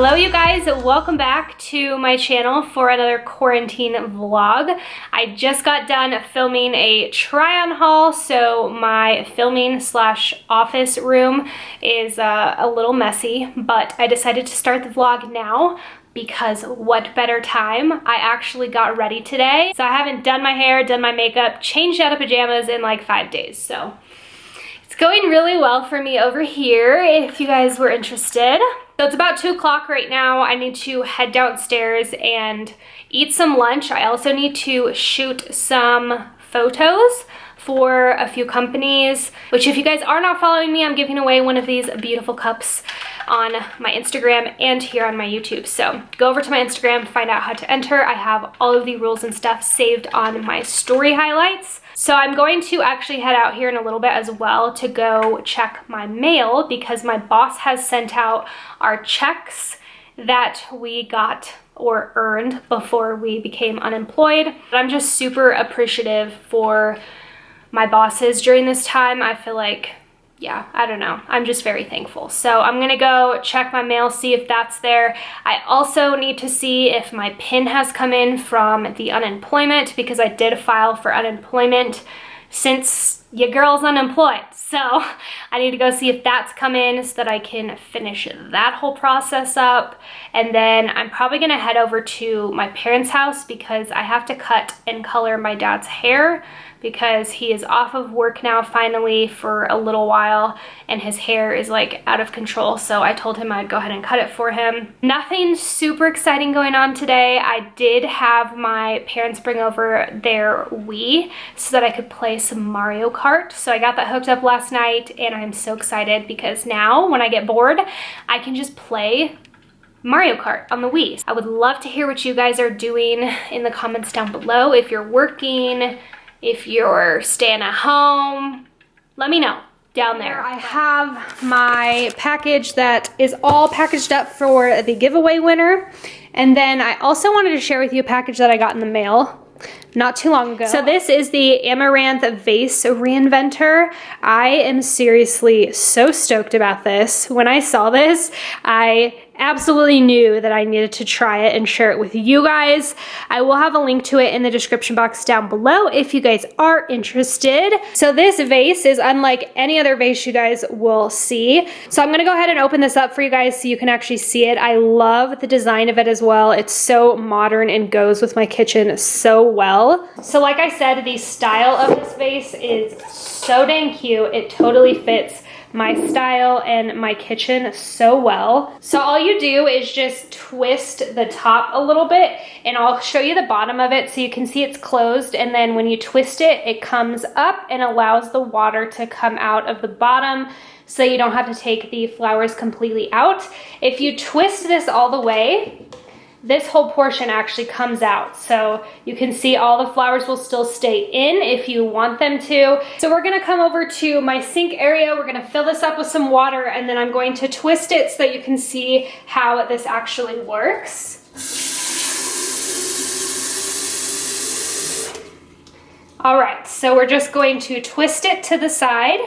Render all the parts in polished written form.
Hello you guys, welcome back to my channel for another quarantine vlog. I just got done filming a try-on haul, so my filming / office room is a little messy, but I decided to start the vlog now because what better time? I actually got ready today. So I haven't done my hair, done my makeup, changed out of pajamas in like 5 days, so it's going really well for me over here if you guys were interested. So it's about 2 o'clock right now. I need to head downstairs and eat some lunch. I also need to shoot some photos for a few companies, which if you guys are not following me, I'm giving away one of these beautiful cups on my Instagram and here on my YouTube. So go over to my Instagram, find out how to enter. I have all of the rules and stuff saved on my story highlights. So I'm going to actually head out here in a little bit as well to go check my mail because my boss has sent out our checks that we got or earned before we became unemployed. I'm just super appreciative for my bosses during this time. I feel like, yeah, I don't know. I'm just very thankful. So I'm gonna go check my mail, see if that's there. I also need to see if my PIN has come in from the unemployment because I did file for unemployment since your girl's unemployed. So I need to go see if that's come in so that I can finish that whole process up. And then I'm probably gonna head over to my parents' house because I have to cut and color my dad's hair because he is off of work now finally for a little while and his hair is like out of control. So I told him I'd go ahead and cut it for him. Nothing super exciting going on today. I did have my parents bring over their Wii so that I could play some Mario Kart. So I got that hooked up last night and I'm so excited because now when I get bored, I can just play Mario Kart on the Wii. I would love to hear what you guys are doing in the comments down below. If you're working, if you're staying at home, let me know down there. I have my package that is all packaged up for the giveaway winner. And then I also wanted to share with you a package that I got in the mail not too long ago. So this is the Amaranth Vase Reinventor. I am seriously so stoked about this. When I saw this, I absolutely knew that I needed to try it and share it with you guys. I will have a link to it in the description box down below if you guys are interested. So this vase is unlike any other vase you guys will see. So I'm gonna go ahead and open this up for you guys so you can actually see it. I love the design of it as well. It's so modern and goes with my kitchen so well. So like I said, the style of this vase is so dang cute. It totally fits my style and my kitchen so well. So all you do is just twist the top a little bit and I'll show you the bottom of it so you can see it's closed, and then when you twist it, it comes up and allows the water to come out of the bottom so you don't have to take the flowers completely out. If you twist this all the way, this whole portion actually comes out. So you can see all the flowers will still stay in if you want them to. So we're gonna come over to my sink area. We're gonna fill this up with some water and then I'm going to twist it so that you can see how this actually works. All right, so we're just going to twist it to the side.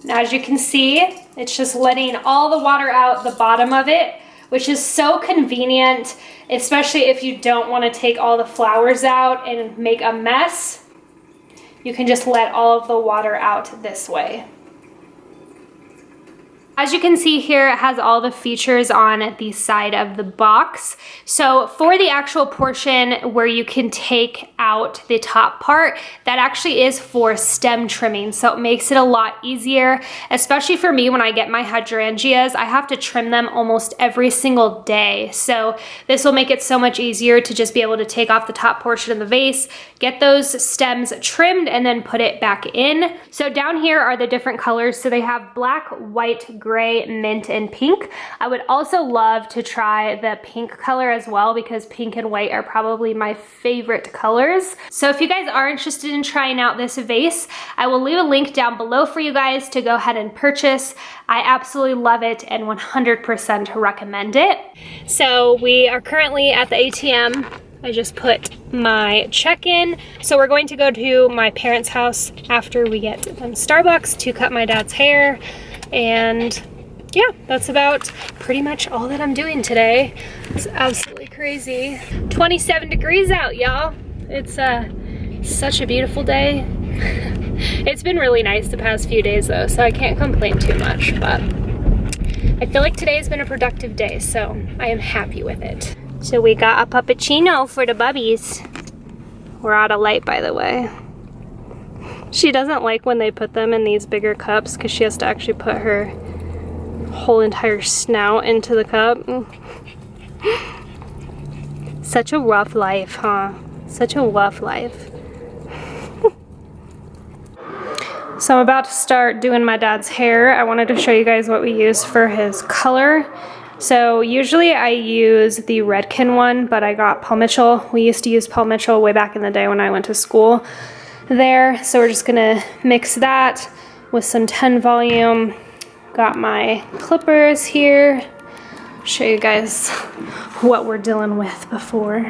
And as you can see, it's just letting all the water out the bottom of it, which is so convenient, especially if you don't want to take all the flowers out and make a mess. You can just let all of the water out this way. As you can see here, it has all the features on the side of the box. So for the actual portion where you can take out the top part, that actually is for stem trimming. So it makes it a lot easier, especially for me when I get my hydrangeas. I have to trim them almost every single day. So this will make it so much easier to just be able to take off the top portion of the vase, get those stems trimmed, and then put it back in. So down here are the different colors. So they have black, white, gray, mint, and pink. I would also love to try the pink color as well because pink and white are probably my favorite colors. So if you guys are interested in trying out this vase, I will leave a link down below for you guys to go ahead and purchase. I absolutely love it and 100% recommend it. So we are currently at the ATM. I just put my check in. So we're going to go to my parents' house after we get them Starbucks to cut my dad's hair and yeah, that's about pretty much all that I'm doing today. It's absolutely crazy. 27 degrees out, y'all. It's such a beautiful day. It's been really nice the past few days though, so I can't complain too much, but I feel like today's been a productive day, so I am happy with it. So we got a puppuccino for the bubbies. We're out of light, by the way. She doesn't like when they put them in these bigger cups because she has to actually put her whole entire snout into the cup. Such a rough life, huh? Such a rough life. So I'm about to start doing my dad's hair. I wanted to show you guys what we use for his color. So usually I use the Redken one, but I got Paul Mitchell. We used to use Paul Mitchell way back in the day when I went to school there. So we're just gonna mix that with some 10 volume. Got my clippers here. Show you guys what we're dealing with before.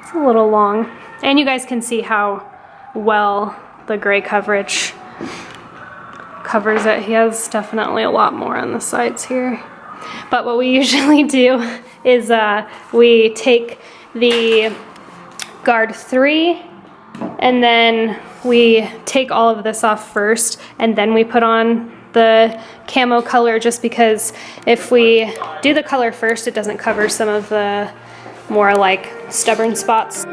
It's a little long. And you guys can see how well the gray coverage covers it. He has definitely a lot more on the sides here. But what we usually do is we take the guard 3 and then we take all of this off first and then we put on the camo color, just because if we do the color first, it doesn't cover some of the more like stubborn spots.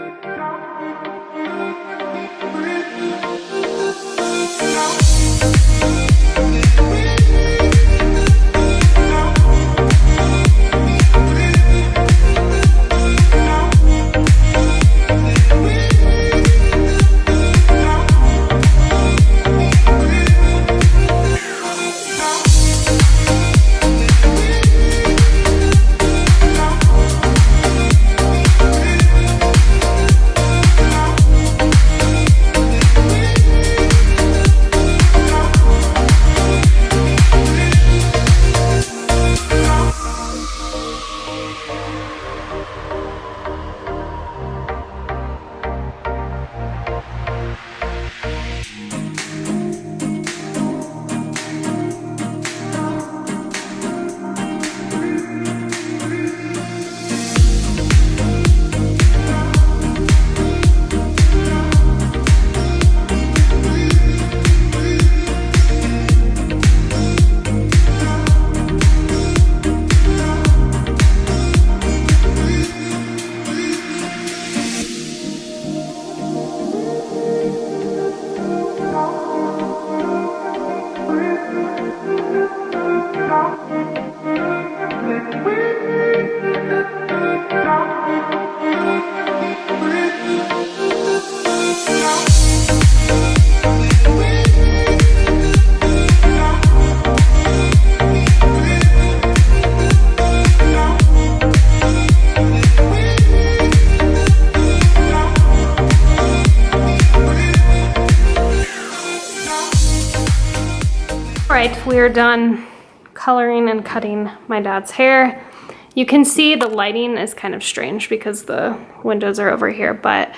Alright, we are done coloring and cutting my dad's hair. You can see the lighting is kind of strange because the windows are over here, but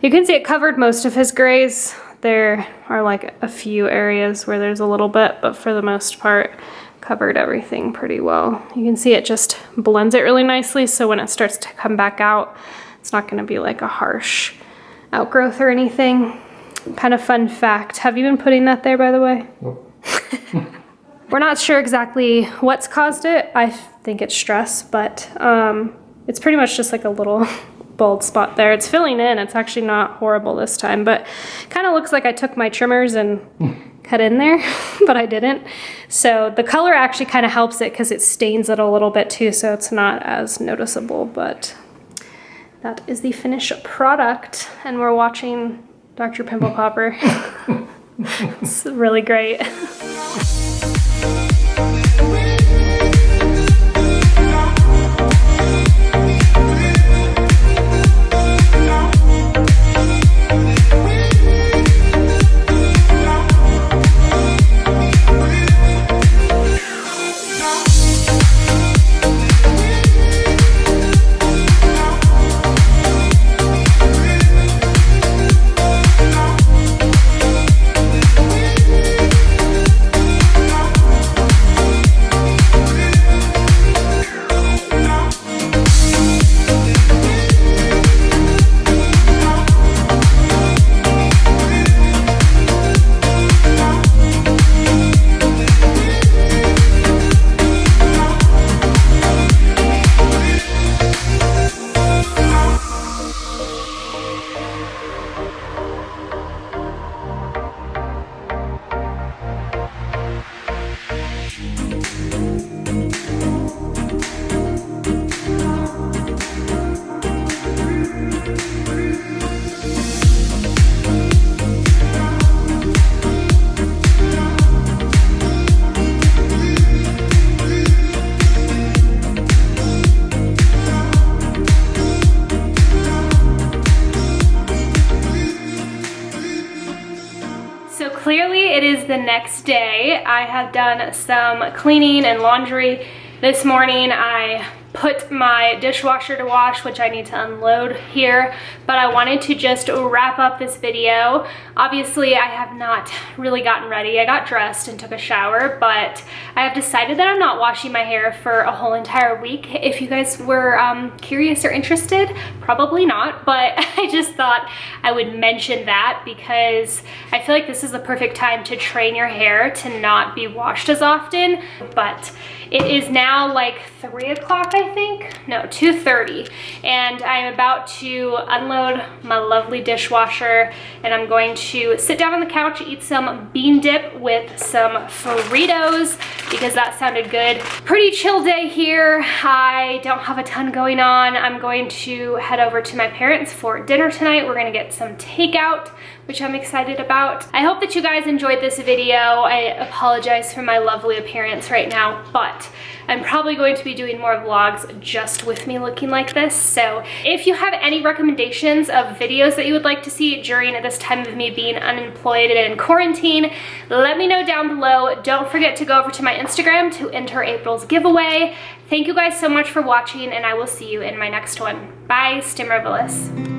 you can see it covered most of his grays. There are like a few areas where there's a little bit, but for the most part, covered everything pretty well. You can see it just blends it really nicely, so when it starts to come back out, it's not gonna be like a harsh outgrowth or anything. Kind of fun fact. Have you been putting that there, by the way? Nope. We're not sure exactly what's caused it. I think it's stress, but it's pretty much just like a little bald spot there. It's filling in. It's actually not horrible this time, but kind of looks like I took my trimmers and cut in there, but I didn't. So the color actually kind of helps it because it stains it a little bit too, so it's not as noticeable, but that is the finished product, and we're watching Dr. Pimple Popper. It's really great. the next day. I have done some cleaning and laundry. This morning I put my dishwasher to wash, which I need to unload here, but I wanted to just wrap up this video. Obviously, I have not really gotten ready. I got dressed and took a shower, but I have decided that I'm not washing my hair for a whole entire week. If you guys were curious or interested, probably not, but I just thought I would mention that because I feel like this is the perfect time to train your hair to not be washed as often. But it is now like 3 o'clock, I think. No, 2:30. And I'm about to unload my lovely dishwasher, and I'm going to sit down on the couch, eat some bean dip with some Fritos because that sounded good. Pretty chill day here. I don't have a ton going on. I'm going to head over to my parents for dinner tonight. We're gonna get some takeout, which I'm excited about. I hope that you guys enjoyed this video. I apologize for my lovely appearance right now, but I'm probably going to be doing more vlogs just with me looking like this. So if you have any recommendations of videos that you would like to see during this time of me being unemployed and in quarantine, let me know down below. Don't forget to go over to my Instagram to enter April's giveaway. Thank you guys so much for watching, and I will see you in my next one. Bye, stay marvelous.